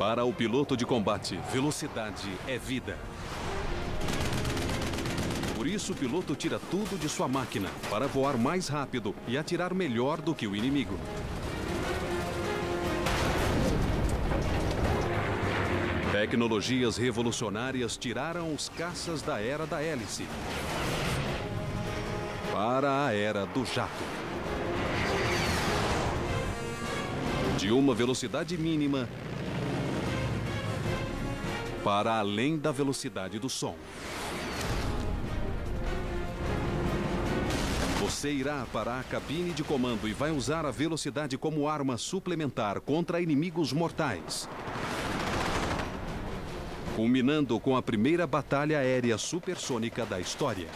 Para o piloto de combate, velocidade é vida. Por isso, o piloto tira tudo de sua máquina para voar mais rápido e atirar melhor do que o inimigo. Tecnologias revolucionárias tiraram os caças da era da hélice para a era do jato. De uma velocidade mínima para além da velocidade do som. Você irá para a cabine de comando e vai usar a velocidade como arma suplementar contra inimigos mortais. Culminando com a primeira batalha aérea supersônica da história.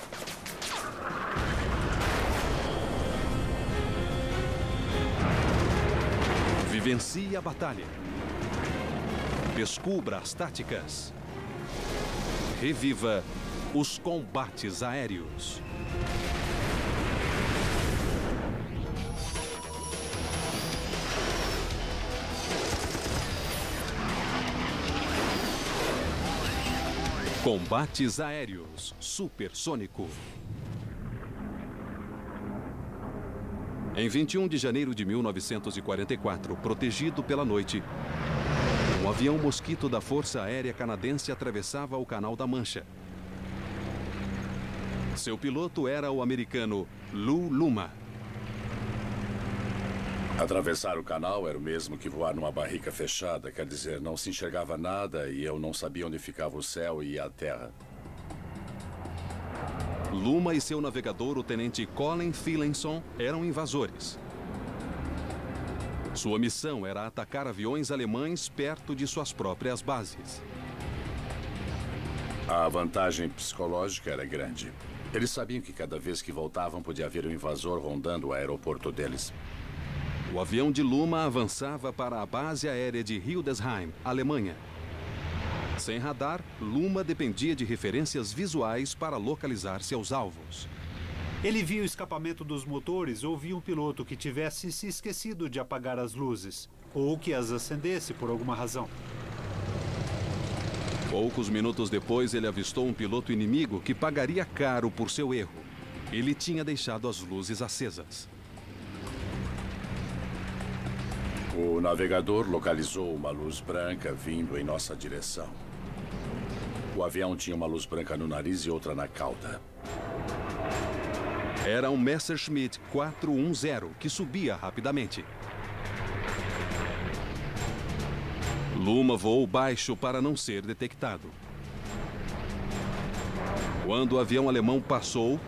Vivencie a batalha. Descubra as táticas. Reviva os combates aéreos. Combates aéreos supersônico. Em 21 de janeiro de 1944, protegido pela noite, um avião Mosquito da Força Aérea Canadense atravessava o Canal da Mancha. Seu piloto era o americano Lou Luma. Atravessar o canal era o mesmo que voar numa barrica fechada, quer dizer, não se enxergava nada e eu não sabia onde ficava o céu e a terra. Luma e seu navegador, o tenente Colin Finlayson, eram invasores. Sua missão era atacar aviões alemães perto de suas próprias bases. A vantagem psicológica era grande. Eles sabiam que cada vez que voltavam podia haver um invasor rondando o aeroporto deles. O avião de Luma avançava para a base aérea de Hildesheim, Alemanha. Sem radar, Luma dependia de referências visuais para localizar seus alvos. Ele via o escapamento dos motores ou via um piloto que tivesse se esquecido de apagar as luzes, ou que as acendesse por alguma razão. Poucos minutos depois, ele avistou um piloto inimigo que pagaria caro por seu erro. Ele tinha deixado as luzes acesas. O navegador localizou uma luz branca vindo em nossa direção. O avião tinha uma luz branca no nariz e outra na cauda. Era um Messerschmitt 410 que subia rapidamente. Luma voou baixo para não ser detectado. Quando o avião alemão passou,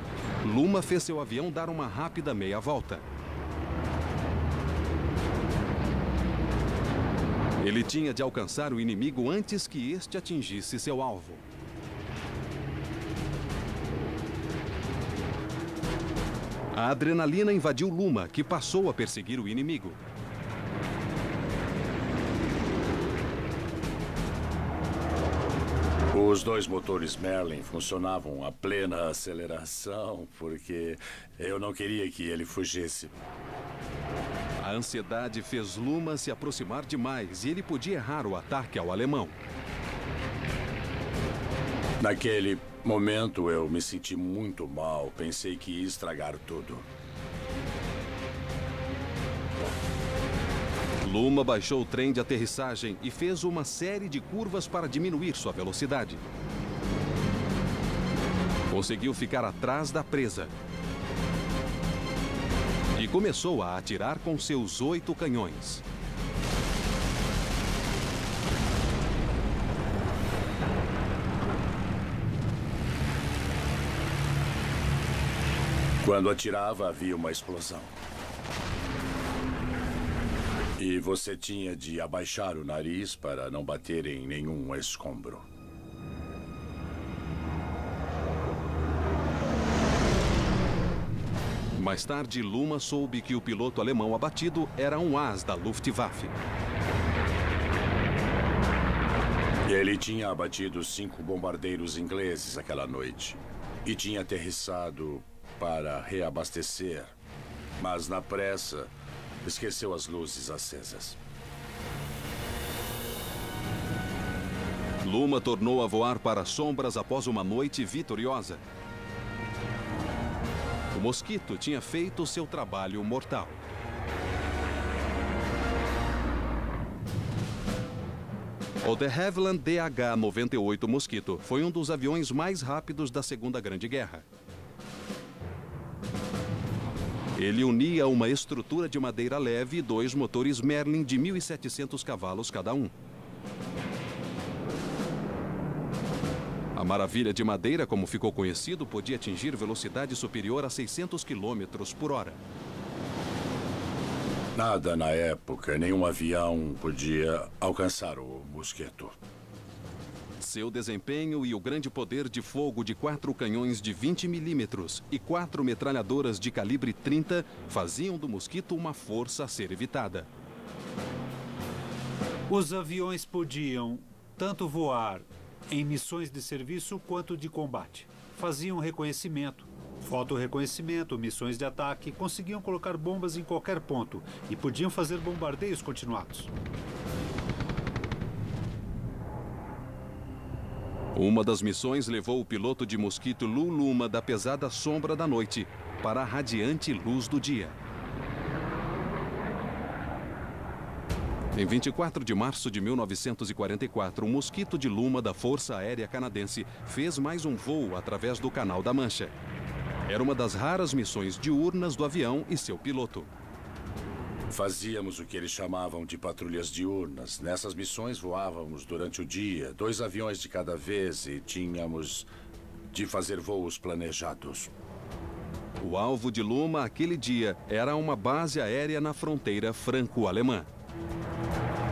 Luma fez seu avião dar uma rápida meia-volta. Ele tinha de alcançar o inimigo antes que este atingisse seu alvo. A adrenalina invadiu Luma, que passou a perseguir o inimigo. Os dois motores Merlin funcionavam a plena aceleração, porque eu não queria que ele fugisse. A ansiedade fez Luma se aproximar demais e ele podia errar o ataque ao alemão. Naquele momento eu me senti muito mal. Pensei que ia estragar tudo. Luma baixou o trem de aterrissagem e fez uma série de curvas para diminuir sua velocidade. Conseguiu ficar atrás da presa. E começou a atirar com seus 8 canhões. Quando atirava, havia uma explosão. E você tinha de abaixar o nariz para não bater em nenhum escombro. Mais tarde, Luma soube que o piloto alemão abatido era um as da Luftwaffe. Ele tinha abatido 5 bombardeiros ingleses aquela noite. E tinha aterrissado para reabastecer. Mas na pressa, esqueceu as luzes acesas. Luma tornou a voar para as sombras após uma noite vitoriosa. O mosquito tinha feito seu trabalho mortal. O de Havilland DH-98 Mosquito foi um dos aviões mais rápidos da Segunda Grande Guerra. Ele unia uma estrutura de madeira leve e 2 motores Merlin de 1.700 cavalos cada um. A maravilha de madeira, como ficou conhecido, podia atingir velocidade superior a 600 km por hora. Nada na época, nenhum avião podia alcançar o Mosquito. Seu desempenho e o grande poder de fogo de 4 canhões de 20 milímetros e 4 metralhadoras de calibre 30 faziam do Mosquito uma força a ser evitada. Os aviões podiam tanto voar em missões de serviço quanto de combate. Faziam reconhecimento, fotorreconhecimento, missões de ataque, conseguiam colocar bombas em qualquer ponto e podiam fazer bombardeios continuados. Uma das missões levou o piloto de Mosquito Lou Luma da pesada sombra da noite para a radiante luz do dia. Em 24 de março de 1944, o Mosquito de Luma da Força Aérea Canadense fez mais um voo através do Canal da Mancha. Era uma das raras missões diurnas do avião e seu piloto. Fazíamos o que eles chamavam de patrulhas diurnas. Nessas missões voávamos durante o dia, 2 aviões de cada vez e tínhamos de fazer voos planejados. O alvo de Luma aquele dia era uma base aérea na fronteira franco-alemã.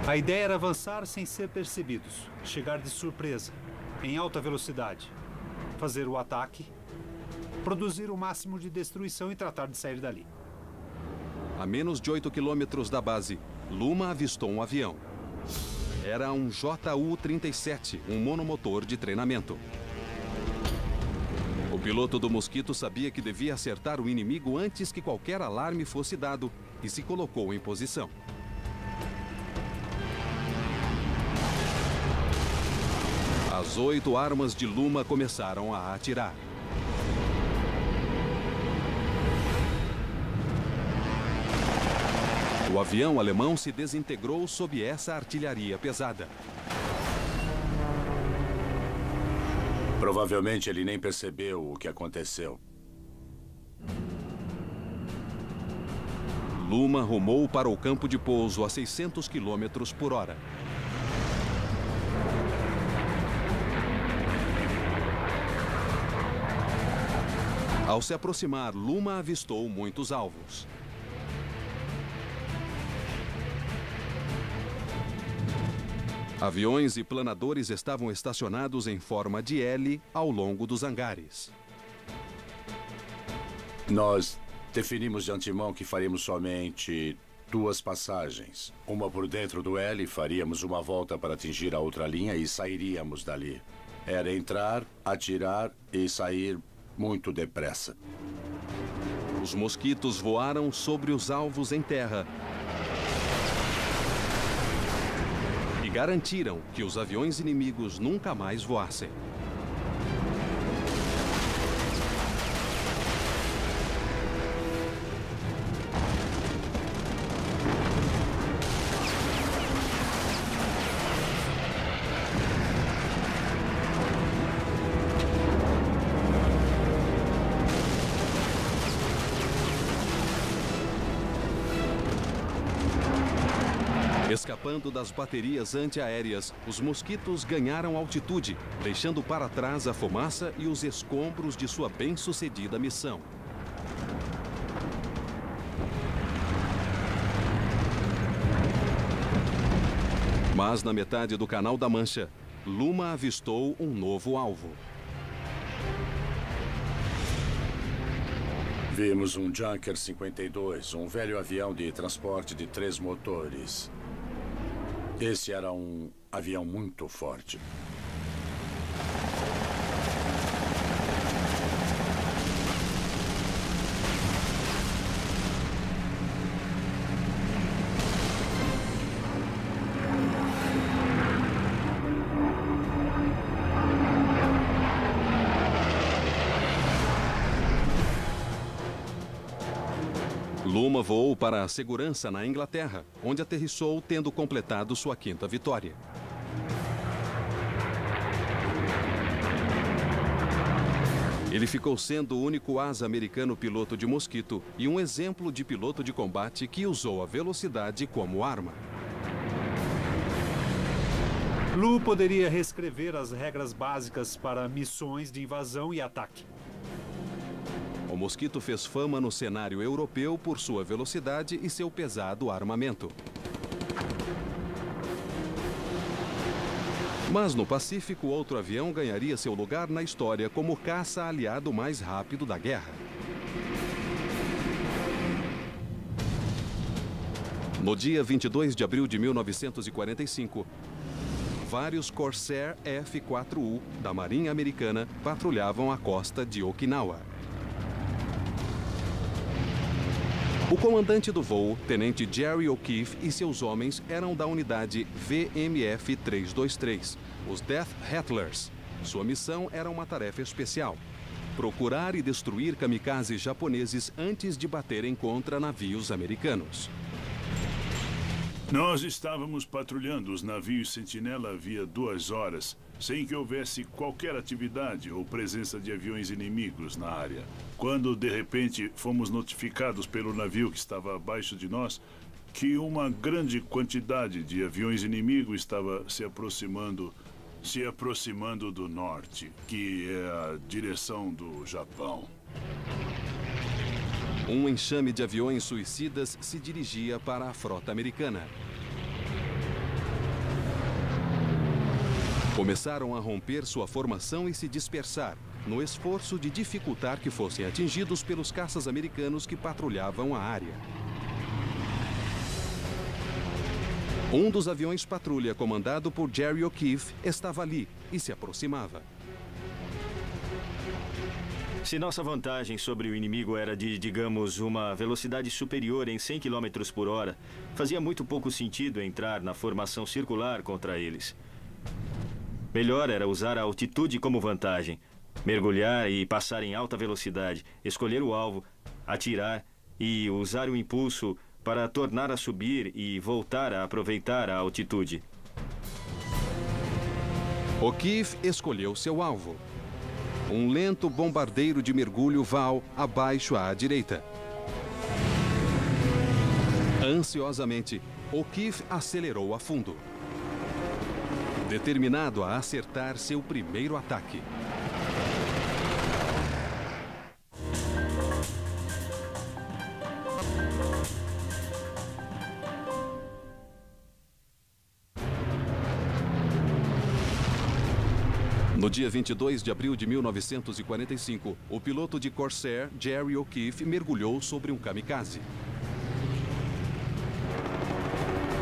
A ideia era avançar sem ser percebidos, chegar de surpresa, em alta velocidade, fazer o ataque, produzir o máximo de destruição e tratar de sair dali. A menos de 8 quilômetros da base, Luma avistou um avião. Era um Ju-37, um monomotor de treinamento. O piloto do Mosquito sabia que devia acertar o inimigo antes que qualquer alarme fosse dado e se colocou em posição. As 8 armas de Luma começaram a atirar. O avião alemão se desintegrou sob essa artilharia pesada. Provavelmente ele nem percebeu o que aconteceu. Luma rumou para o campo de pouso a 600 km por hora. Ao se aproximar, Luma avistou muitos alvos. Aviões e planadores estavam estacionados em forma de L ao longo dos hangares. Nós definimos de antemão que faríamos somente 2 passagens. Uma por dentro do L, faríamos uma volta para atingir a outra linha e sairíamos dali. Era entrar, atirar e sair muito depressa. Os mosquitos voaram sobre os alvos em terra e garantiram que os aviões inimigos nunca mais voassem. Escapando das baterias antiaéreas, os mosquitos ganharam altitude, deixando para trás a fumaça e os escombros de sua bem-sucedida missão. Mas na metade do Canal da Mancha, Luma avistou um novo alvo. Vimos um Junker 52, um velho avião de transporte de 3 motores. Esse era um avião muito forte. Luma voou para a segurança na Inglaterra, onde aterrissou tendo completado sua 5ª vitória. Ele ficou sendo o único asa americano piloto de mosquito e um exemplo de piloto de combate que usou a velocidade como arma. Lu poderia reescrever as regras básicas para missões de invasão e ataque. O mosquito fez fama no cenário europeu por sua velocidade e seu pesado armamento. Mas no Pacífico, outro avião ganharia seu lugar na história como o caça aliado mais rápido da guerra. No dia 22 de abril de 1945, vários Corsair F-4U da Marinha Americana patrulhavam a costa de Okinawa. O comandante do voo, Tenente Jerry O'Keefe, e seus homens eram da unidade VMF-323, os Death Rattlers. Sua missão era uma tarefa especial: procurar e destruir kamikazes japoneses antes de baterem contra navios americanos. Nós estávamos patrulhando os navios Sentinela havia 2 horas, sem que houvesse qualquer atividade ou presença de aviões inimigos na área. Quando, de repente, fomos notificados pelo navio que estava abaixo de nós que uma grande quantidade de aviões inimigos estava se aproximando do norte, que é a direção do Japão. Um enxame de aviões suicidas se dirigia para a frota americana. Começaram a romper sua formação e se dispersar, no esforço de dificultar que fossem atingidos pelos caças americanos que patrulhavam a área. Um dos aviões patrulha, comandado por Jerry O'Keefe, estava ali e se aproximava. Se nossa vantagem sobre o inimigo era de, digamos, uma velocidade superior em 100 km por hora, fazia muito pouco sentido entrar na formação circular contra eles. Melhor era usar a altitude como vantagem, mergulhar e passar em alta velocidade, escolher o alvo, atirar e usar o impulso para tornar a subir e voltar a aproveitar a altitude. O'Keefe escolheu seu alvo: um lento bombardeiro de mergulho Val abaixo à direita. Ansiosamente, O'Keefe acelerou a fundo, determinado a acertar seu primeiro ataque. No dia 22 de abril de 1945, o piloto de Corsair, Jerry O'Keefe, mergulhou sobre um kamikaze.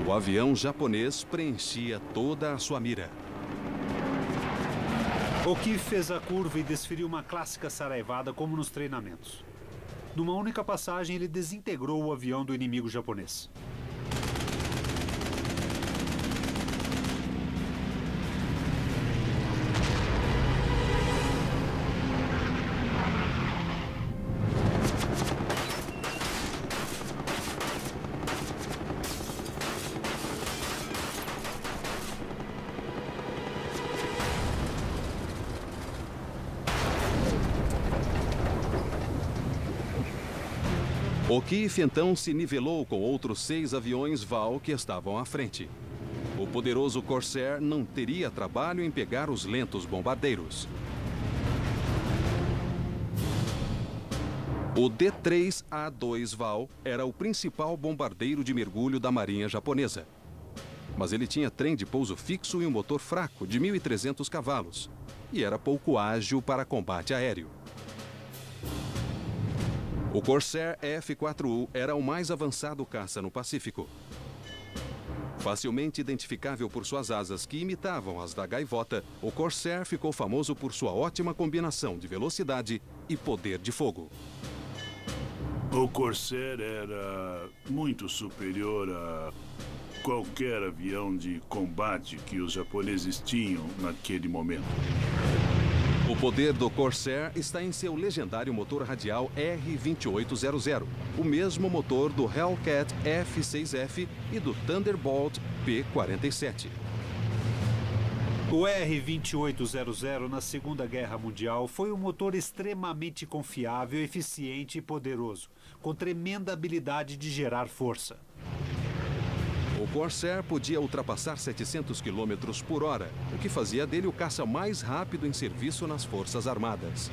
O avião japonês preenchia toda a sua mira. O'Keefe fez a curva e desferiu uma clássica saraivada como nos treinamentos. Numa única passagem, ele desintegrou o avião do inimigo japonês. O'Keefe então se nivelou com outros 6 aviões Val que estavam à frente. O poderoso Corsair não teria trabalho em pegar os lentos bombardeiros. O D-3A2 Val era o principal bombardeiro de mergulho da Marinha japonesa. Mas ele tinha trem de pouso fixo e um motor fraco de 1.300 cavalos e era pouco ágil para combate aéreo. O Corsair F-4U era o mais avançado caça no Pacífico. Facilmente identificável por suas asas que imitavam as da gaivota, o Corsair ficou famoso por sua ótima combinação de velocidade e poder de fogo. O Corsair era muito superior a qualquer avião de combate que os japoneses tinham naquele momento. O O poder do Corsair está em seu legendário motor radial R2800, o mesmo motor do Hellcat F6F e do Thunderbolt P47. O R2800 na Segunda Guerra Mundial foi um motor extremamente confiável, eficiente e poderoso, com tremenda habilidade de gerar força. O Corsair podia ultrapassar 700 km por hora, o que fazia dele o caça mais rápido em serviço nas Forças Armadas.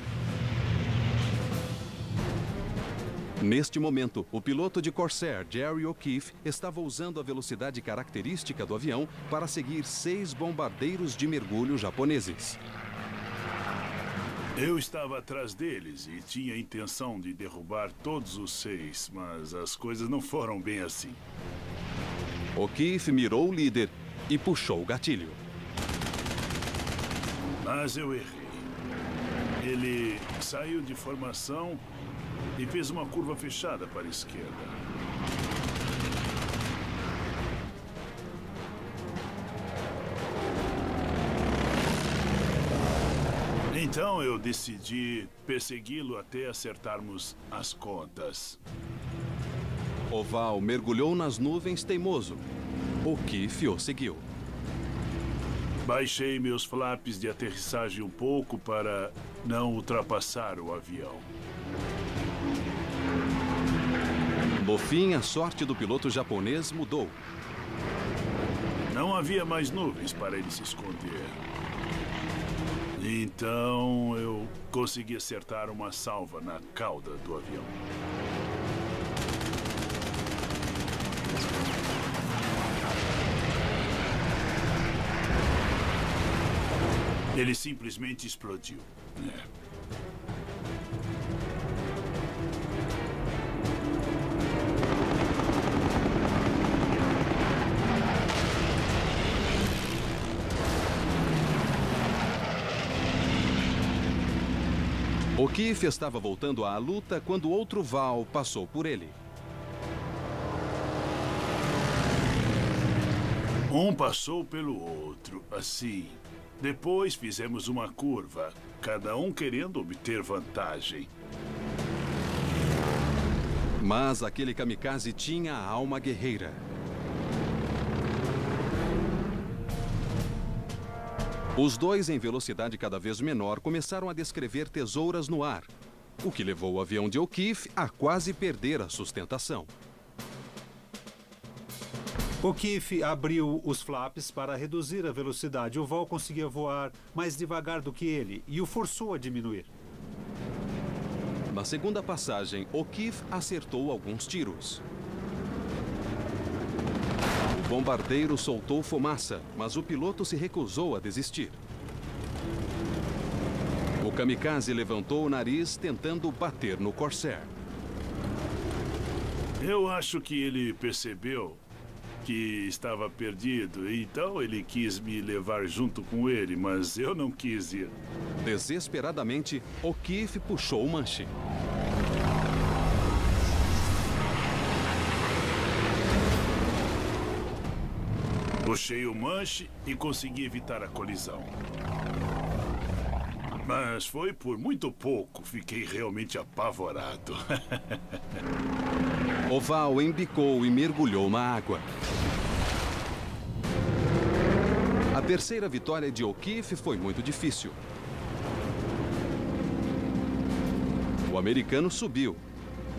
Neste momento, o piloto de Corsair, Jerry O'Keefe, estava usando a velocidade característica do avião para seguir 6 bombardeiros de mergulho japoneses. Eu estava atrás deles e tinha a intenção de derrubar todos os 6, mas as coisas não foram bem assim. O'Keefe mirou o líder e puxou o gatilho. Mas eu errei. Ele saiu de formação e fez uma curva fechada para a esquerda. Então eu decidi persegui-lo até acertarmos as contas. Oval mergulhou nas nuvens teimoso. O'Keefe o seguiu. Baixei meus flaps de aterrissagem um pouco para não ultrapassar o avião. No fim, a sorte do piloto japonês mudou. Não havia mais nuvens para ele se esconder. Então eu consegui acertar uma salva na cauda do avião. Ele simplesmente explodiu. O'Keefe estava voltando à luta quando outro Val passou por ele. Um passou pelo outro, assim. Depois fizemos uma curva, cada um querendo obter vantagem. Mas aquele kamikaze tinha a alma guerreira. Os dois, em velocidade cada vez menor, começaram a descrever tesouras no ar, o que levou o avião de O'Keefe a quase perder a sustentação. O'Keefe abriu os flaps para reduzir a velocidade. O Val conseguia voar mais devagar do que ele e o forçou a diminuir. Na segunda passagem, O'Keefe acertou alguns tiros. O bombardeiro soltou fumaça, mas o piloto se recusou a desistir. O kamikaze levantou o nariz tentando bater no Corsair. Eu acho que ele percebeu que estava perdido, então ele quis me levar junto com ele, mas eu não quis ir. Desesperadamente, O'Keefe puxou o manche. Puxei o manche e consegui evitar a colisão. Mas foi por muito pouco. Fiquei realmente apavorado. Oval embicou e mergulhou na água. A terceira vitória de O'Keefe foi muito difícil. O americano subiu,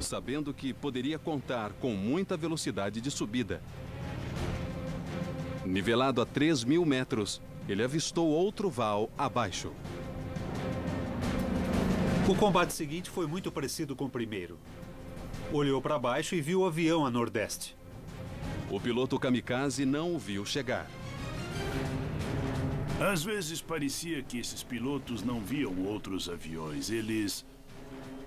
sabendo que poderia contar com muita velocidade de subida. Nivelado a 3.000 metros, ele avistou outro Val abaixo. O combate seguinte foi muito parecido com o primeiro. Olhou para baixo e viu o avião a nordeste. O piloto kamikaze não o viu chegar. Às vezes parecia que esses pilotos não viam outros aviões. Eles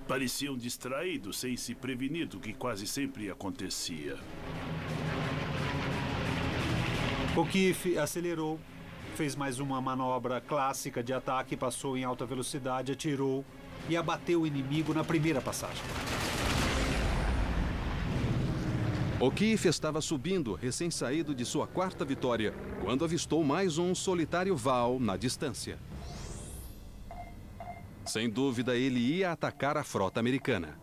pareciam distraídos, sem se prevenir do que quase sempre acontecia. O'Keefe acelerou, fez mais uma manobra clássica de ataque, passou em alta velocidade, atirou e abateu o inimigo na primeira passagem. O'Keefe estava subindo, recém-saído de sua quarta vitória, quando avistou mais um solitário Val na distância. Sem dúvida, ele ia atacar a frota americana.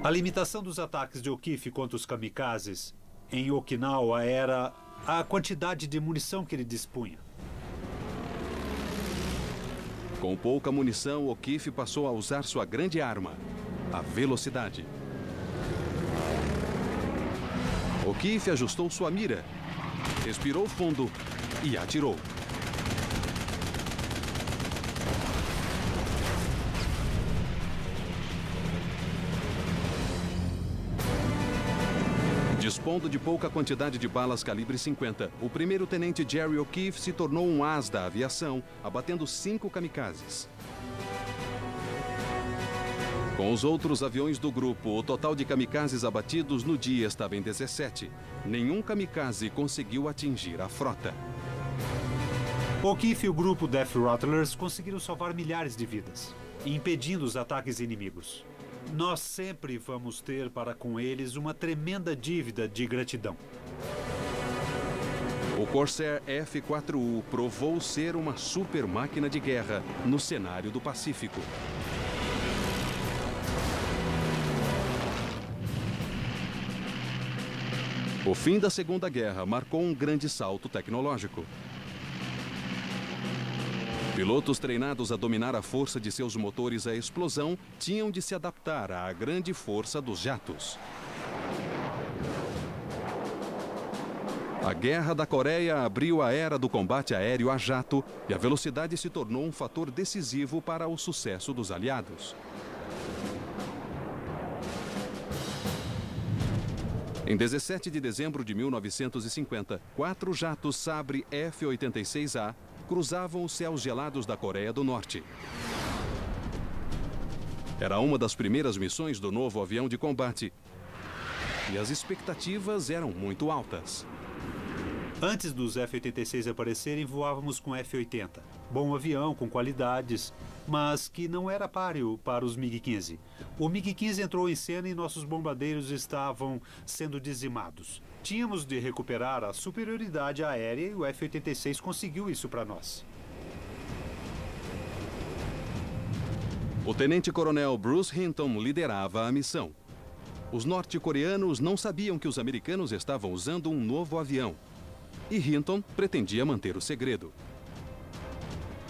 A limitação dos ataques de O'Keefe contra os kamikazes em Okinawa era a quantidade de munição que ele dispunha. Com pouca munição, O'Keefe passou a usar sua grande arma, a velocidade. O'Keefe ajustou sua mira, respirou fundo e atirou. Dispondo de pouca quantidade de balas calibre 50, o primeiro-tenente Jerry O'Keefe se tornou um as da aviação, abatendo 5 kamikazes. Com os outros aviões do grupo, o total de kamikazes abatidos no dia estava em 17. Nenhum kamikaze conseguiu atingir a frota. O'Keefe e o grupo Death Rattlers conseguiram salvar milhares de vidas, impedindo os ataques inimigos. Nós sempre vamos ter para com eles uma tremenda dívida de gratidão. O Corsair F-4U provou ser uma super máquina de guerra no cenário do Pacífico. O fim da Segunda Guerra marcou um grande salto tecnológico. Pilotos treinados a dominar a força de seus motores à explosão tinham de se adaptar à grande força dos jatos. A Guerra da Coreia abriu a era do combate aéreo a jato e a velocidade se tornou um fator decisivo para o sucesso dos aliados. Em 17 de dezembro de 1950, 4 jatos Sabre F-86A cruzavam os céus gelados da Coreia do Norte. Era uma das primeiras missões do novo avião de combate e as expectativas eram muito altas. Antes dos F-86 aparecerem, voávamos com F-80. Bom avião, com qualidades, mas que não era páreo para os MiG-15. O MiG-15 entrou em cena e nossos bombardeiros estavam sendo dizimados. Tínhamos de recuperar a superioridade aérea e o F-86 conseguiu isso para nós. O tenente-coronel Bruce Hinton liderava a missão. Os norte-coreanos não sabiam que os americanos estavam usando um novo avião. E Hinton pretendia manter o segredo.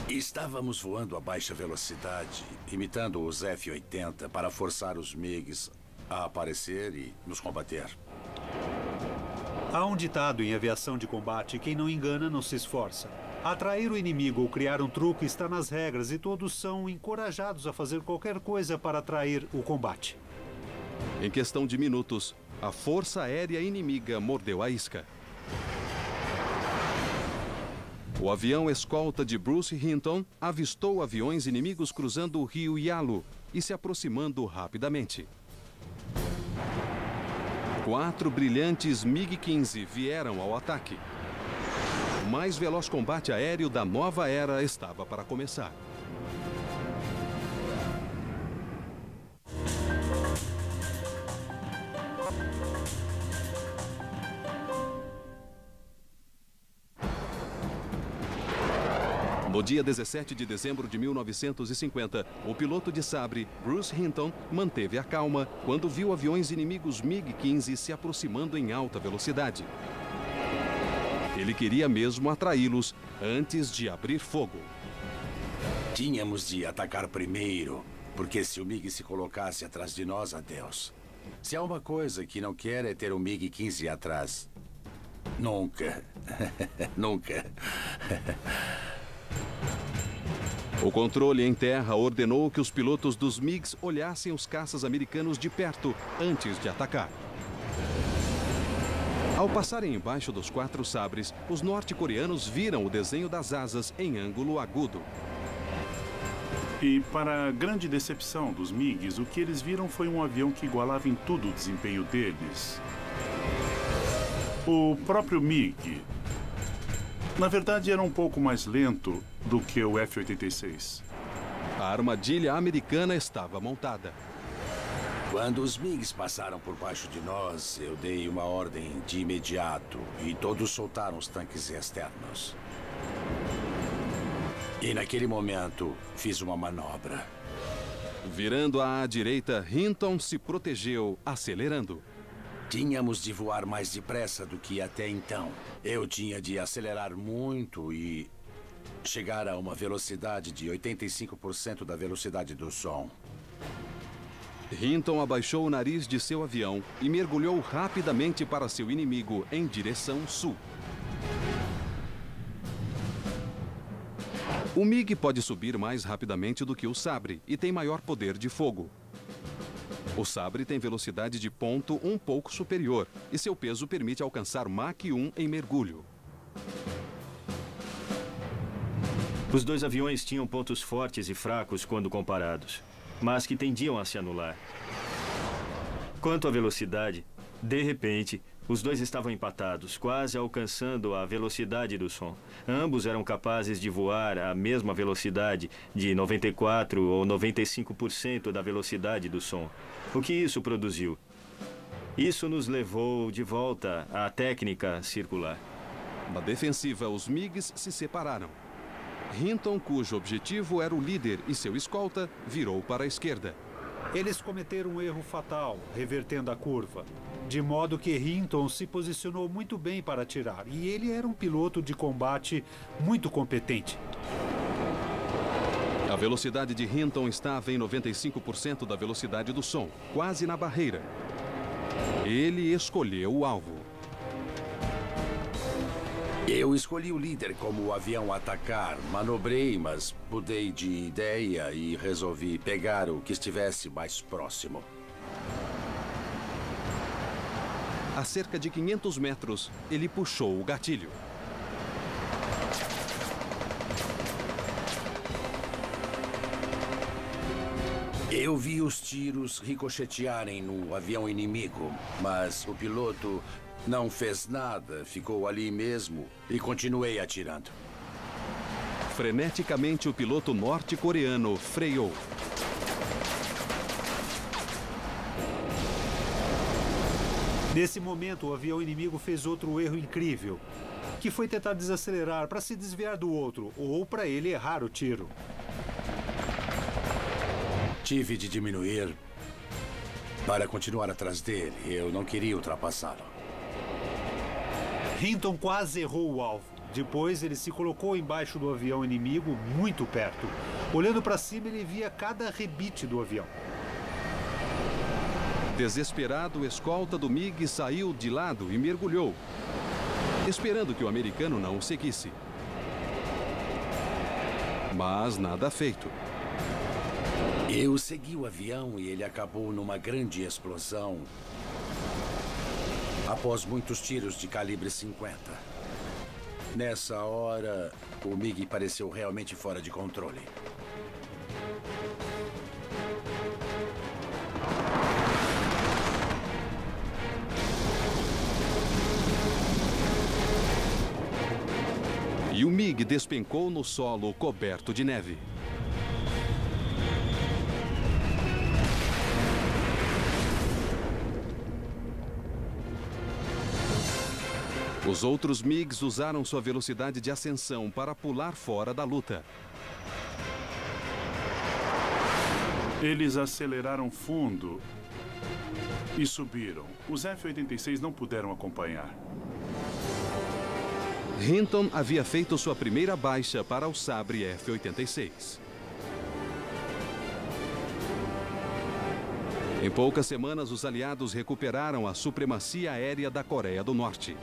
Estávamos voando a baixa velocidade, imitando os F-80 para forçar os MiGs a aparecer e nos combater. Há um ditado em aviação de combate: quem não engana não se esforça. Atrair o inimigo ou criar um truque está nas regras e todos são encorajados a fazer qualquer coisa para atrair o combate. Em questão de minutos, a força aérea inimiga mordeu a isca. O avião escolta de Bruce Hinton avistou aviões inimigos cruzando o rio Yalu e se aproximando rapidamente. 4 brilhantes MiG-15 vieram ao ataque. O mais veloz combate aéreo da nova era estava para começar. No dia 17 de dezembro de 1950, o piloto de Sabre, Bruce Hinton, manteve a calma quando viu aviões inimigos MiG-15 se aproximando em alta velocidade. Ele queria mesmo atraí-los antes de abrir fogo. Tínhamos de atacar primeiro, porque se o MiG se colocasse atrás de nós, adeus. Se há uma coisa que não quer é ter um MiG-15 atrás. Nunca. Nunca. O controle em terra ordenou que os pilotos dos MiGs olhassem os caças americanos de perto antes de atacar. Ao passarem embaixo dos 4 sabres, os norte-coreanos viram o desenho das asas em ângulo agudo. E, para a grande decepção dos MiGs, o que eles viram foi um avião que igualava em tudo o desempenho deles. O próprio MiG, na verdade, era um pouco mais lento do que o F-86. A armadilha americana estava montada. Quando os MiGs passaram por baixo de nós, eu dei uma ordem de imediato e todos soltaram os tanques externos. E naquele momento, fiz uma manobra. Virando à direita, Hinton se protegeu, acelerando. Tínhamos de voar mais depressa do que até então. Eu tinha de acelerar muito e chegar a uma velocidade de 85% da velocidade do som. Hinton abaixou o nariz de seu avião e mergulhou rapidamente para seu inimigo em direção sul. O MiG pode subir mais rapidamente do que o Sabre e tem maior poder de fogo. O Sabre tem velocidade de ponto um pouco superior e seu peso permite alcançar Mach 1 em mergulho. Os dois aviões tinham pontos fortes e fracos quando comparados, mas que tendiam a se anular. Quanto à velocidade, de repente, os dois estavam empatados, quase alcançando a velocidade do som. Ambos eram capazes de voar à mesma velocidade, de 94% ou 95% da velocidade do som. O que isso produziu? Isso nos levou de volta à técnica circular. Na defensiva, os MiGs se separaram. Hinton, cujo objetivo era o líder, e seu escolta, virou para a esquerda. Eles cometeram um erro fatal, revertendo a curva. De modo que Hinton se posicionou muito bem para atirar, e ele era um piloto de combate muito competente. A velocidade de Hinton estava em 95% da velocidade do som, quase na barreira. Ele escolheu o alvo. Eu escolhi o líder como o avião a atacar. Manobrei, mas mudei de ideia e resolvi pegar o que estivesse mais próximo. A cerca de 500 metros, ele puxou o gatilho. Eu vi os tiros ricochetearem no avião inimigo, mas o piloto não fez nada, ficou ali mesmo e continuei atirando. Freneticamente, o piloto norte-coreano freou. Nesse momento, o avião inimigo fez outro erro incrível, que foi tentar desacelerar para se desviar do outro, ou para ele errar o tiro. Tive de diminuir para continuar atrás dele. Eu não queria ultrapassá-lo. Hinton quase errou o alvo. Depois, ele se colocou embaixo do avião inimigo, muito perto. Olhando para cima, ele via cada rebite do avião. Desesperado, o escolta do MiG saiu de lado e mergulhou, esperando que o americano não o seguisse. Mas nada feito. Eu segui o avião e ele acabou numa grande explosão após muitos tiros de calibre 50. Nessa hora, o MiG pareceu realmente fora de controle. E o MiG despencou no solo coberto de neve. Os outros MiGs usaram sua velocidade de ascensão para pular fora da luta. Eles aceleraram fundo e subiram. Os F-86 não puderam acompanhar. Hinton havia feito sua primeira baixa para o Sabre F-86. Em poucas semanas, os aliados recuperaram a supremacia aérea da Coreia do Norte.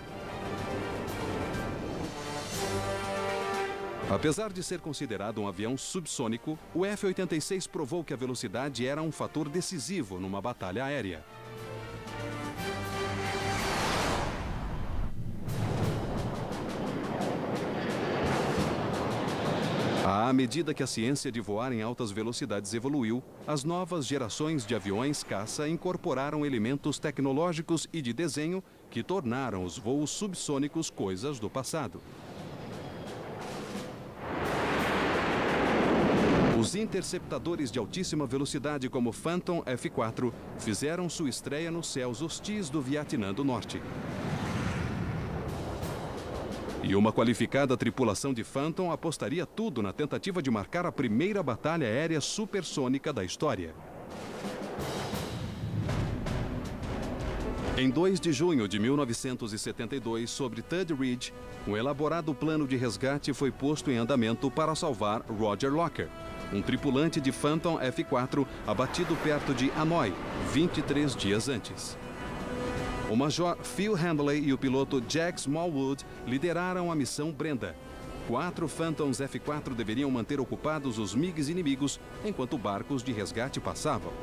Apesar de ser considerado um avião subsônico, o F-86 provou que a velocidade era um fator decisivo numa batalha aérea. À medida que a ciência de voar em altas velocidades evoluiu, as novas gerações de aviões caça incorporaram elementos tecnológicos e de desenho que tornaram os voos subsônicos coisas do passado. Os interceptadores de altíssima velocidade como Phantom F-4 fizeram sua estreia nos céus hostis do Vietnã do Norte. E uma qualificada tripulação de Phantom apostaria tudo na tentativa de marcar a primeira batalha aérea supersônica da história. Em 2 de junho de 1972, sobre Tud Ridge, um elaborado plano de resgate foi posto em andamento para salvar Roger Locker, um tripulante de Phantom F-4 abatido perto de Hanoi, 23 dias antes. O major Phil Handley e o piloto Jack Smallwood lideraram a missão Brenda. 4 Phantoms F-4 deveriam manter ocupados os MiGs inimigos enquanto barcos de resgate passavam.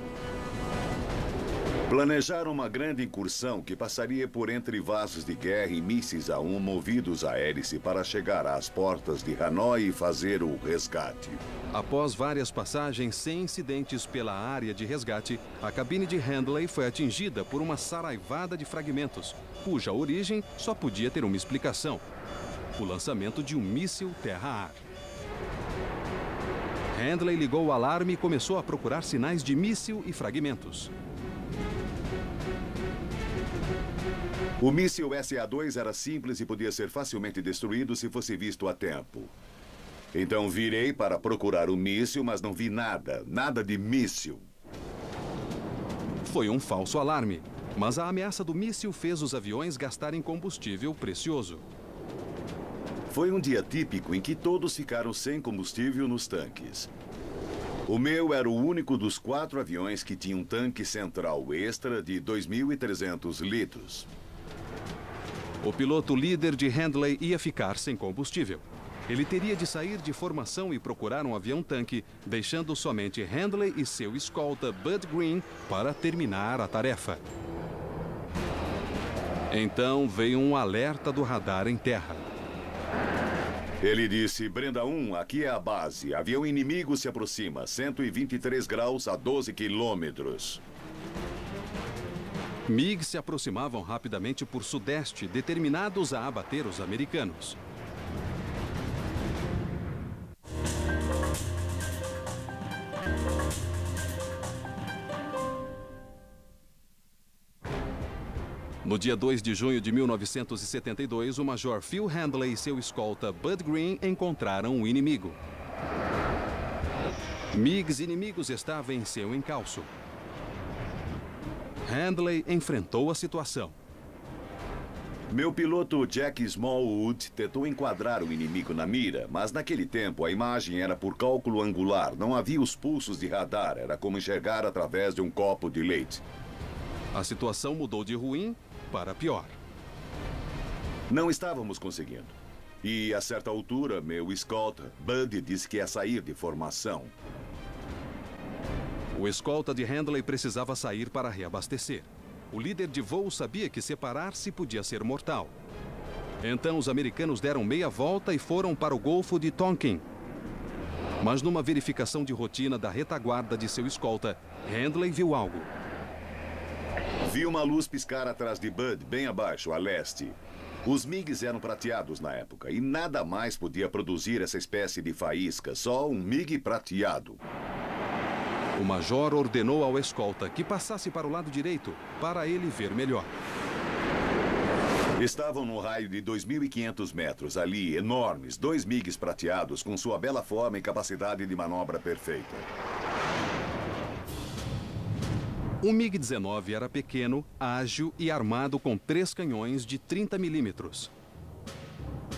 Planejaram uma grande incursão que passaria por entre vasos de guerra e mísseis A-1 movidos a hélice para chegar às portas de Hanoi e fazer o resgate. Após várias passagens sem incidentes pela área de resgate, a cabine de Handley foi atingida por uma saraivada de fragmentos, cuja origem só podia ter uma explicação: o lançamento de um míssil terra-ar. Handley ligou o alarme e começou a procurar sinais de míssil e fragmentos. O míssil SA-2 era simples e podia ser facilmente destruído se fosse visto a tempo. Então virei para procurar o míssil, mas não vi nada, nada de míssil. Foi um falso alarme, mas a ameaça do míssil fez os aviões gastarem combustível precioso. Foi um dia típico em que todos ficaram sem combustível nos tanques. O meu era o único dos 4 aviões que tinha um tanque central extra de 2.300 litros. O piloto líder de Handley ia ficar sem combustível. Ele teria de sair de formação e procurar um avião-tanque, deixando somente Handley e seu escolta Bud Green para terminar a tarefa. Então veio um alerta do radar em terra. Ele disse: Brenda 1, aqui é a base. Avião inimigo se aproxima, 123 graus a 12 quilômetros. MiGs se aproximavam rapidamente por sudeste, determinados a abater os americanos. No dia 2 de junho de 1972, o major Phil Handley e seu escolta Bud Green encontraram o inimigo. MiGs inimigos estavam em seu encalço. Handley enfrentou a situação. Meu piloto Jack Smallwood tentou enquadrar o inimigo na mira, mas naquele tempo a imagem era por cálculo angular, não havia os pulsos de radar, era como enxergar através de um copo de leite. A situação mudou de ruim para pior. Não estávamos conseguindo. E, a certa altura, meu escolta, Bud, disse que ia sair de formação. O escolta de Handley precisava sair para reabastecer. O líder de voo sabia que separar-se podia ser mortal. Então, os americanos deram meia volta e foram para o Golfo de Tonkin. Mas numa verificação de rotina da retaguarda de seu escolta, Handley viu algo. Vi uma luz piscar atrás de Bud, bem abaixo, a leste. Os MiGs eram prateados na época e nada mais podia produzir essa espécie de faísca, só um MiG prateado. O major ordenou ao escolta que passasse para o lado direito, para ele ver melhor. Estavam num raio de 2.500 metros, ali, enormes, 2 MiGs prateados com sua bela forma e capacidade de manobra perfeita. O MiG-19 era pequeno, ágil e armado com 3 canhões de 30 milímetros.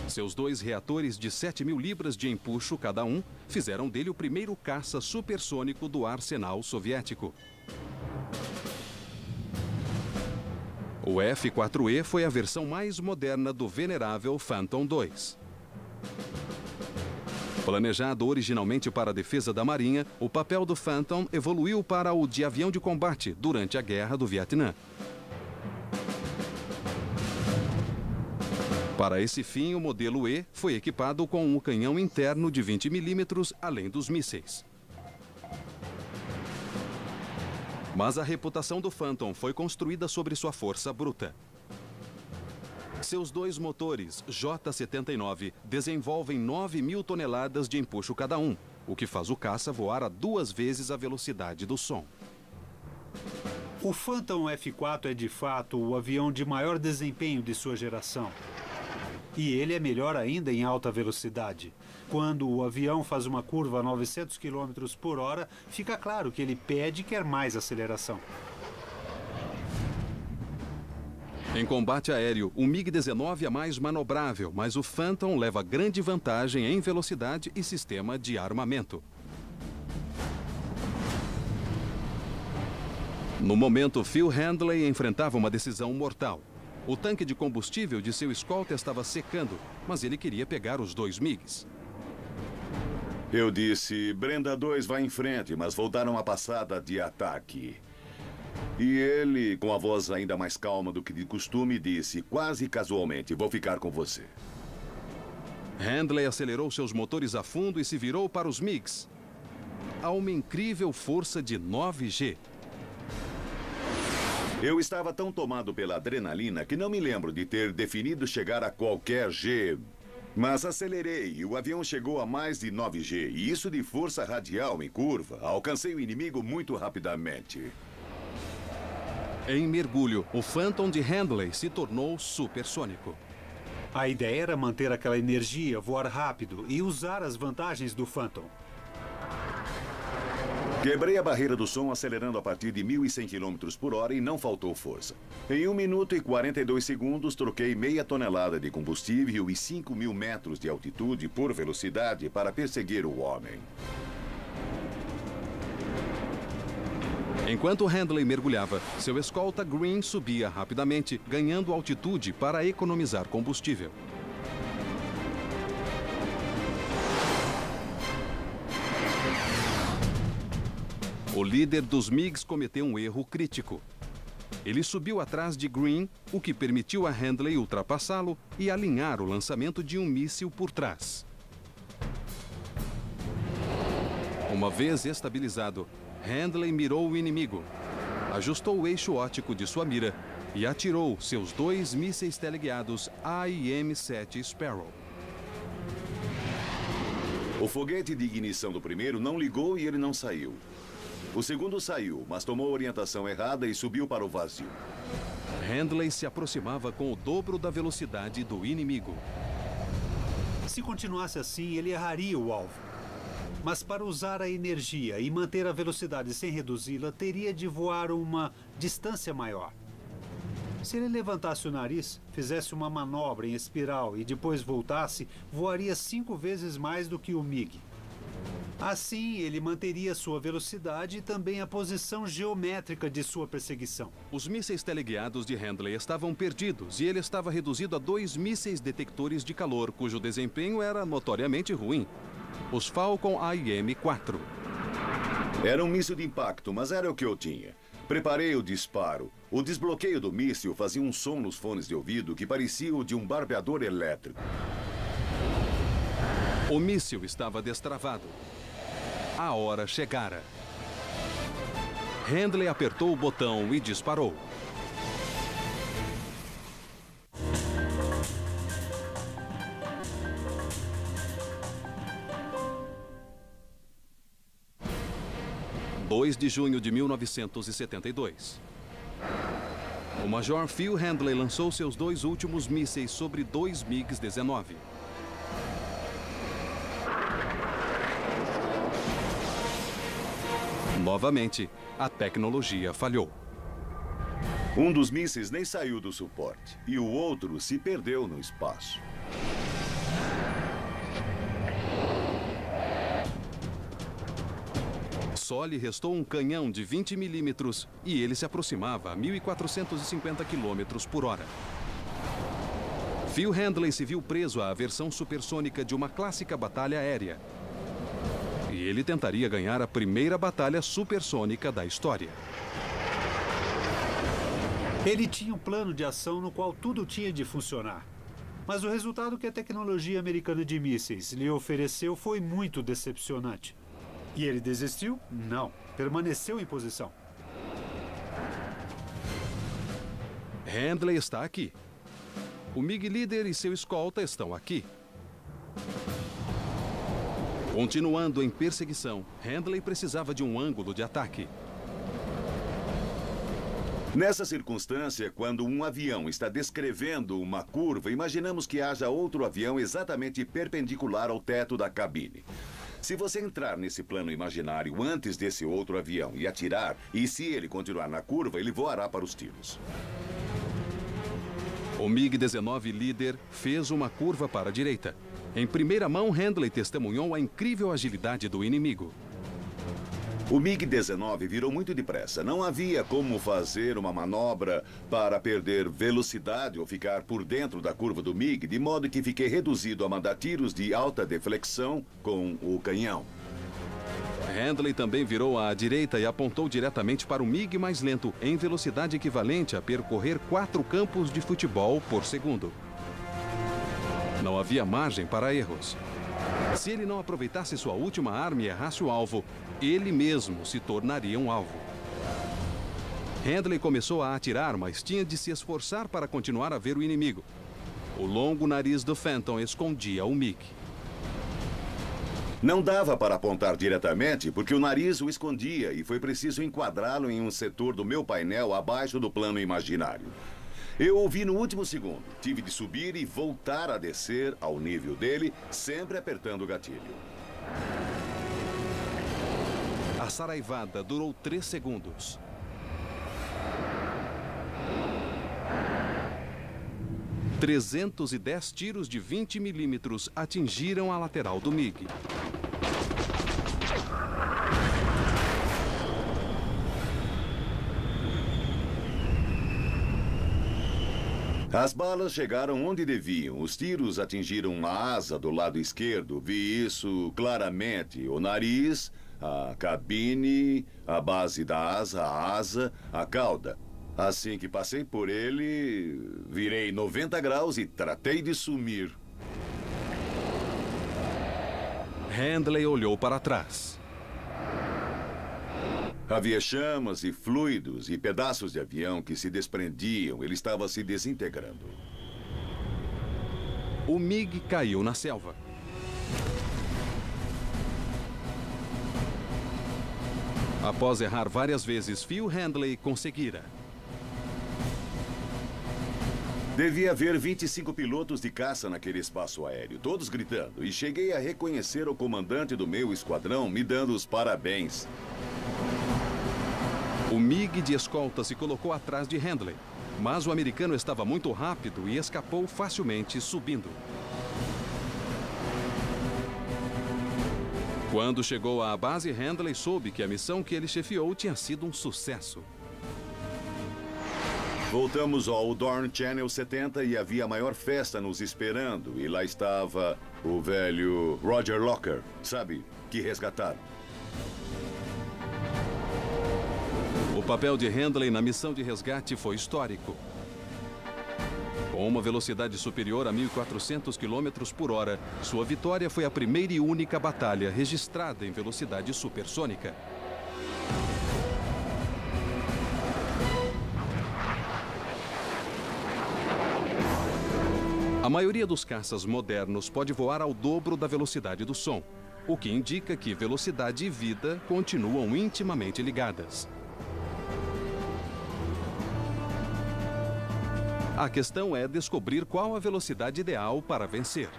Seus 2 reatores de 7.000 libras de empuxo cada um fizeram dele o primeiro caça supersônico do arsenal soviético. O F-4E foi a versão mais moderna do venerável Phantom II. Planejado originalmente para a defesa da Marinha, o papel do Phantom evoluiu para o de avião de combate durante a Guerra do Vietnã. Para esse fim, o modelo E foi equipado com um canhão interno de 20 milímetros, além dos mísseis. Mas a reputação do Phantom foi construída sobre sua força bruta. Seus 2 motores J-79 desenvolvem 9.000 toneladas de empuxo cada um, o que faz o caça voar a 2 vezes a velocidade do som. O Phantom F-4 é de fato o avião de maior desempenho de sua geração. E ele é melhor ainda em alta velocidade. Quando o avião faz uma curva a 900 km por hora, fica claro que ele pede e quer mais aceleração. Em combate aéreo, o MiG-19 é mais manobrável, mas o Phantom leva grande vantagem em velocidade e sistema de armamento. No momento, Phil Handley enfrentava uma decisão mortal. O tanque de combustível de seu escolta estava secando, mas ele queria pegar os 2 MiGs. Eu disse, Brenda 2 vai em frente, mas vou dar uma passada de ataque. E ele, com a voz ainda mais calma do que de costume, disse, quase casualmente, vou ficar com você. Handley acelerou seus motores a fundo e se virou para os MiGs. A uma incrível força de 9G. Eu estava tão tomado pela adrenalina que não me lembro de ter definido chegar a qualquer G. Mas acelerei e o avião chegou a mais de 9G. E isso de força radial em curva. Alcancei o inimigo muito rapidamente. Em mergulho, o Phantom de Handley se tornou supersônico. A ideia era manter aquela energia, voar rápido e usar as vantagens do Phantom. Quebrei a barreira do som acelerando a partir de 1.100 km por hora e não faltou força. Em 1 minuto e 42 segundos, troquei meia tonelada de combustível e 5.000 metros de altitude por velocidade para perseguir o homem. Enquanto Handley mergulhava, seu escolta Green subia rapidamente, ganhando altitude para economizar combustível. O líder dos MiGs cometeu um erro crítico. Ele subiu atrás de Green, o que permitiu a Handley ultrapassá-lo e alinhar o lançamento de um míssil por trás. Uma vez estabilizado, Handley mirou o inimigo, ajustou o eixo óptico de sua mira e atirou seus 2 mísseis teleguiados AIM-7 Sparrow. O foguete de ignição do primeiro não ligou e ele não saiu. O segundo saiu, mas tomou a orientação errada e subiu para o vazio. Handley se aproximava com o dobro da velocidade do inimigo. Se continuasse assim, ele erraria o alvo. Mas para usar a energia e manter a velocidade sem reduzi-la, teria de voar uma distância maior. Se ele levantasse o nariz, fizesse uma manobra em espiral e depois voltasse, voaria 5 vezes mais do que o MiG. Assim, ele manteria sua velocidade e também a posição geométrica de sua perseguição. Os mísseis teleguiados de Handley estavam perdidos e ele estava reduzido a 2 mísseis detectores de calor, cujo desempenho era notoriamente ruim. Os Falcon AIM-4. Era um míssil de impacto, mas era o que eu tinha. Preparei o disparo. O desbloqueio do míssil fazia um som nos fones de ouvido que parecia o de um barbeador elétrico. O míssil estava destravado. A hora chegara. Handley apertou o botão e disparou. (2 de junho de 1972). O Major Phil Handley lançou seus 2 últimos mísseis sobre 2 MiG-19. Novamente, a tecnologia falhou. Um dos mísseis nem saiu do suporte e o outro se perdeu no espaço. Só lhe restou um canhão de 20 milímetros e ele se aproximava a 1.450 km por hora. Phil Handley se viu preso à versão supersônica de uma clássica batalha aérea. E ele tentaria ganhar a primeira batalha supersônica da história. Ele tinha um plano de ação no qual tudo tinha de funcionar. Mas o resultado que a tecnologia americana de mísseis lhe ofereceu foi muito decepcionante. E ele desistiu? Não. Permaneceu em posição. Handley está aqui. O MiG líder e seu escolta estão aqui. Continuando em perseguição, Handley precisava de um ângulo de ataque. Nessa circunstância, quando um avião está descrevendo uma curva, imaginamos que haja outro avião exatamente perpendicular ao teto da cabine. Se você entrar nesse plano imaginário antes desse outro avião e atirar, e se ele continuar na curva, ele voará para os tiros. O MiG-19 líder fez uma curva para a direita. Em primeira mão, Handley testemunhou a incrível agilidade do inimigo. O MiG-19 virou muito depressa. Não havia como fazer uma manobra para perder velocidade ou ficar por dentro da curva do MiG, de modo que fiquei reduzido a mandar tiros de alta deflexão com o canhão. Handley também virou à direita e apontou diretamente para o MiG mais lento, em velocidade equivalente a percorrer 4 campos de futebol por segundo. Não havia margem para erros. Se ele não aproveitasse sua última arma e errasse o alvo, ele mesmo se tornaria um alvo. Handley começou a atirar, mas tinha de se esforçar para continuar a ver o inimigo. O longo nariz do Phantom escondia o MiG. Não dava para apontar diretamente, porque o nariz o escondia e foi preciso enquadrá-lo em um setor do meu painel abaixo do plano imaginário. Eu o vi no último segundo. Tive de subir e voltar a descer ao nível dele, sempre apertando o gatilho. A saraivada durou 3 segundos. ...310 tiros de 20 milímetros atingiram a lateral do MiG. As balas chegaram onde deviam. Os tiros atingiram a asa do lado esquerdo. Vi isso claramente. O nariz, a cabine, a base da asa, a cauda. Assim que passei por ele, virei 90 graus e tratei de sumir. Handley olhou para trás. Havia chamas e fluidos e pedaços de avião que se desprendiam. Ele estava se desintegrando. O MiG caiu na selva. Após errar várias vezes, Phil Handley conseguira. Devia haver 25 pilotos de caça naquele espaço aéreo, todos gritando. E cheguei a reconhecer o comandante do meu esquadrão me dando os parabéns. O MiG de escolta se colocou atrás de Handley, mas o americano estava muito rápido e escapou facilmente subindo. Quando chegou à base, Handley soube que a missão que ele chefiou tinha sido um sucesso. Voltamos ao Dorn Channel 70 e havia a maior festa nos esperando. E lá estava o velho Roger Locker, sabe, que resgataram. O papel de Handley na missão de resgate foi histórico. Com uma velocidade superior a 1.400 km por hora, sua vitória foi a primeira e única batalha registrada em velocidade supersônica. A maioria dos caças modernos pode voar ao dobro da velocidade do som, o que indica que velocidade e vida continuam intimamente ligadas. A questão é descobrir qual a velocidade ideal para vencer.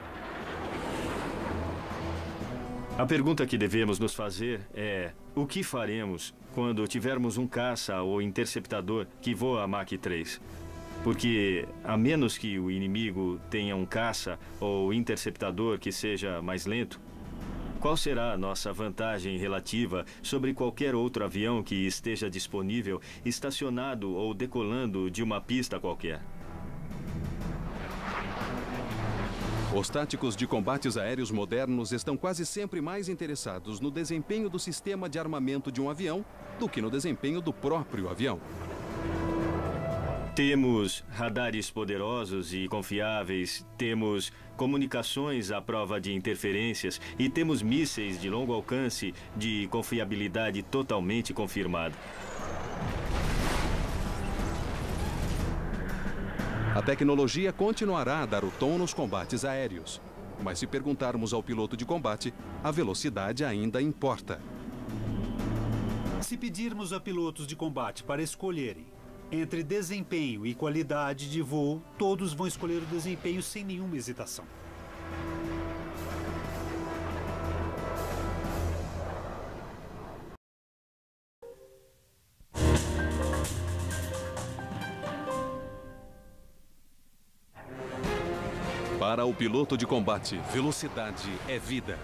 A pergunta que devemos nos fazer é: o que faremos quando tivermos um caça ou interceptador que voa a Mach 3? Porque, a menos que o inimigo tenha um caça ou interceptador que seja mais lento, qual será a nossa vantagem relativa sobre qualquer outro avião que esteja disponível, estacionado ou decolando de uma pista qualquer? Os táticos de combates aéreos modernos estão quase sempre mais interessados no desempenho do sistema de armamento de um avião do que no desempenho do próprio avião. Temos radares poderosos e confiáveis, temos comunicações à prova de interferências e temos mísseis de longo alcance de confiabilidade totalmente confirmada. A tecnologia continuará a dar o tom nos combates aéreos. Mas se perguntarmos ao piloto de combate, a velocidade ainda importa. Se pedirmos a pilotos de combate para escolherem Entre desempenho e qualidade de voo, todos vão escolher o desempenho sem nenhuma hesitação. Para o piloto de combate, velocidade é vida.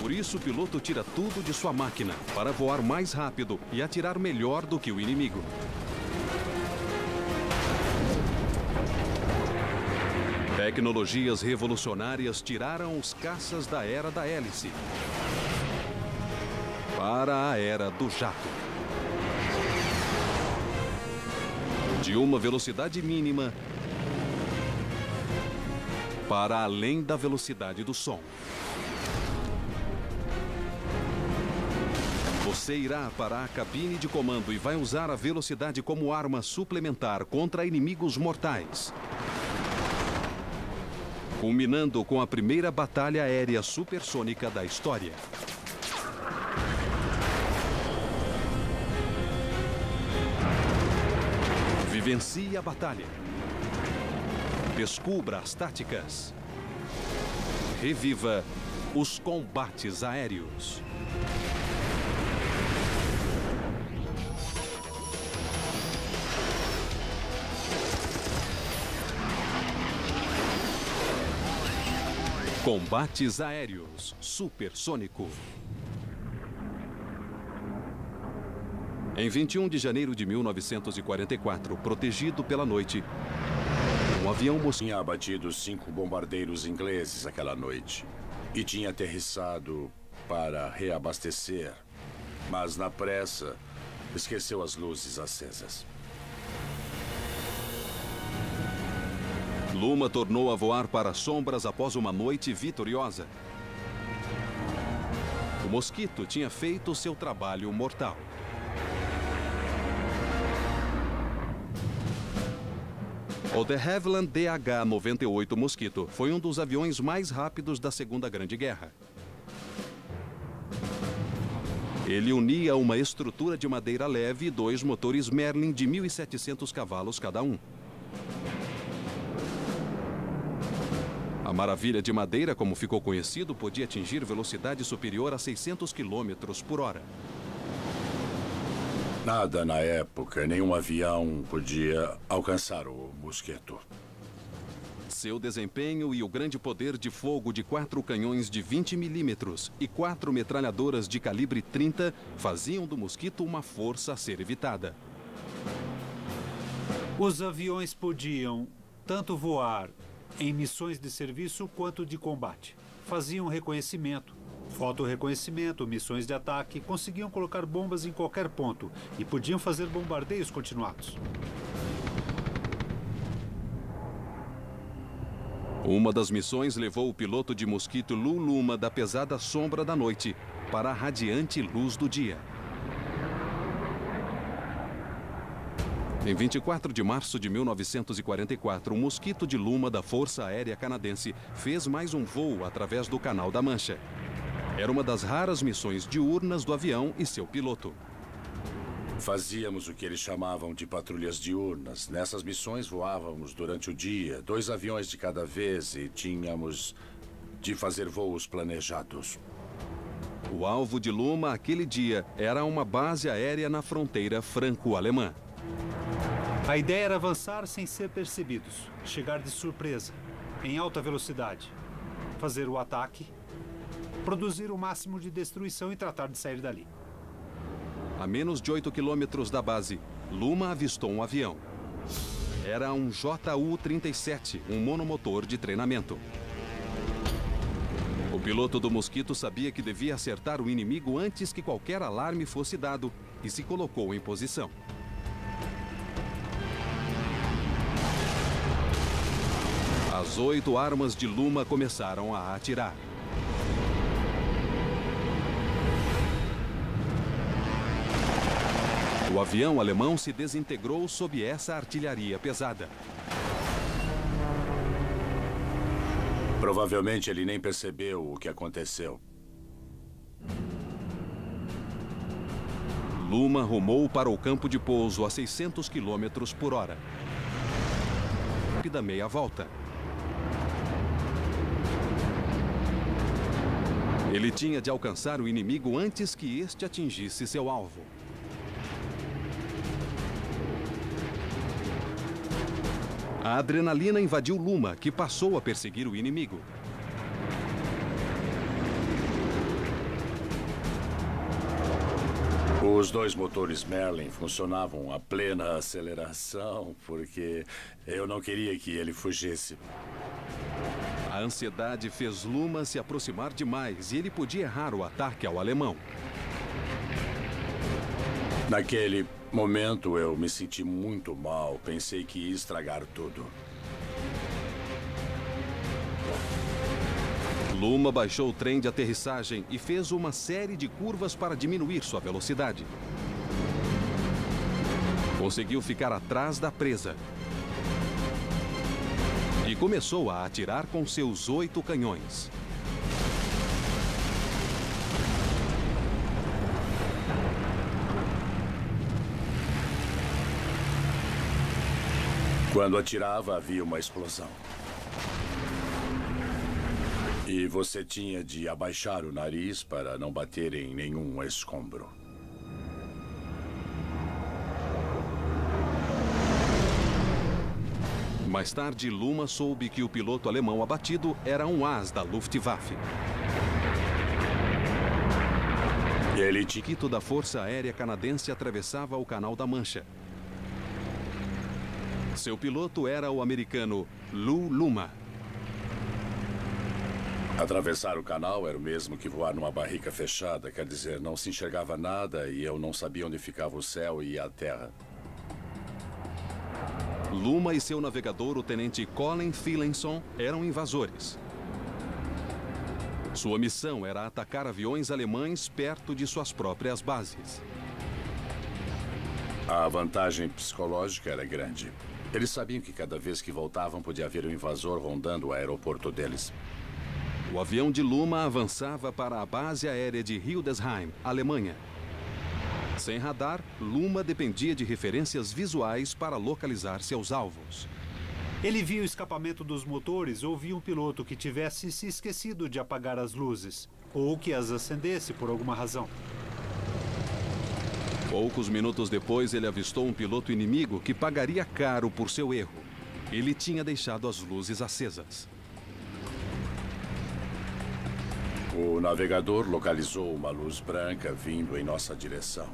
Por isso, o piloto tira tudo de sua máquina para voar mais rápido e atirar melhor do que o inimigo. Tecnologias revolucionárias tiraram os caças da era da hélice para a era do jato. De uma velocidade mínima para além da velocidade do som. Você irá para a cabine de comando e vai usar a velocidade como arma suplementar contra inimigos mortais. Culminando com a primeira batalha aérea supersônica da história. Vivencie a batalha. Descubra as táticas. Reviva os combates aéreos. Combates aéreos supersônico. Em 21 de janeiro de 1944, protegido pela noite, um avião tinha abatido 5 bombardeiros ingleses aquela noite e tinha aterrissado para reabastecer, mas na pressa esqueceu as luzes acesas. Luma tornou a voar para as sombras após uma noite vitoriosa. O mosquito tinha feito seu trabalho mortal. O de Havilland DH-98 Mosquito foi um dos aviões mais rápidos da Segunda Grande Guerra. Ele unia uma estrutura de madeira leve e 2 motores Merlin de 1.700 cavalos cada um. A maravilha de madeira, como ficou conhecido, podia atingir velocidade superior a 600 km por hora. Nada na época, nenhum avião podia alcançar o Mosquito. Seu desempenho e o grande poder de fogo de 4 canhões de 20 milímetros e 4 metralhadoras de calibre 30 faziam do Mosquito uma força a ser evitada. Os aviões podiam tanto voar em missões de serviço quanto de combate. Faziam reconhecimento, fotorreconhecimento, missões de ataque, conseguiam colocar bombas em qualquer ponto e podiam fazer bombardeios continuados. Uma das missões levou o piloto de Mosquito Lou Luma da pesada sombra da noite para a radiante luz do dia. Em 24 de março de 1944, o Mosquito de Luma da Força Aérea Canadense fez mais um voo através do Canal da Mancha. Era uma das raras missões diurnas do avião e seu piloto. Fazíamos o que eles chamavam de patrulhas diurnas. Nessas missões voávamos durante o dia, 2 aviões de cada vez e tínhamos de fazer voos planejados. O alvo de Luma aquele dia era uma base aérea na fronteira franco-alemã. A ideia era avançar sem ser percebidos, chegar de surpresa, em alta velocidade, fazer o ataque, produzir o máximo de destruição e tratar de sair dali. A menos de 8 quilômetros da base, Luma avistou um avião. Era um JU-37, um monomotor de treinamento. O piloto do Mosquito sabia que devia acertar o inimigo antes que qualquer alarme fosse dado e se colocou em posição. As 8 armas de Luma começaram a atirar. O avião alemão se desintegrou sob essa artilharia pesada. Provavelmente ele nem percebeu o que aconteceu. Luma rumou para o campo de pouso a 600 km por hora. Da meia volta. Ele tinha de alcançar o inimigo antes que este atingisse seu alvo. A adrenalina invadiu Luma, que passou a perseguir o inimigo. Os dois motores Merlin funcionavam a plena aceleração, porque eu não queria que ele fugisse. A ansiedade fez Luma se aproximar demais e ele podia errar o ataque ao alemão. Naquele momento eu me senti muito mal. Pensei que ia estragar tudo. Luma baixou o trem de aterrissagem e fez uma série de curvas para diminuir sua velocidade. Conseguiu ficar atrás da presa. E começou a atirar com seus 8 canhões. Quando atirava, havia uma explosão. E você tinha de abaixar o nariz para não bater em nenhum escombro. Mais tarde, Luma soube que o piloto alemão abatido era um as da Luftwaffe. Ele Chiquito da Força Aérea Canadense atravessava o Canal da Mancha. Seu piloto era o americano Lou Luma. Atravessar o canal era o mesmo que voar numa barrica fechada. Quer dizer, não se enxergava nada e eu não sabia onde ficava o céu e a terra. Luma e seu navegador, o tenente Colin Phillinson, eram invasores. Sua missão era atacar aviões alemães perto de suas próprias bases. A vantagem psicológica era grande. Eles sabiam que cada vez que voltavam podia haver um invasor rondando o aeroporto deles. O avião de Luma avançava para a base aérea de Hildesheim, Alemanha. Sem radar, Luma dependia de referências visuais para localizar seus alvos. Ele via o escapamento dos motores ou via um piloto que tivesse se esquecido de apagar as luzes, ou que as acendesse por alguma razão. Poucos minutos depois, ele avistou um piloto inimigo que pagaria caro por seu erro. Ele tinha deixado as luzes acesas. O navegador localizou uma luz branca vindo em nossa direção.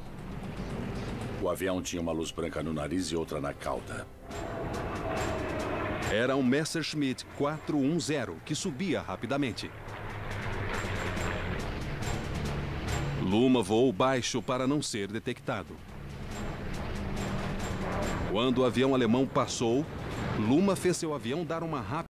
O avião tinha uma luz branca no nariz e outra na cauda. Era um Messerschmitt 410 que subia rapidamente. Luma voou baixo para não ser detectado. Quando o avião alemão passou, Luma fez seu avião dar uma rápida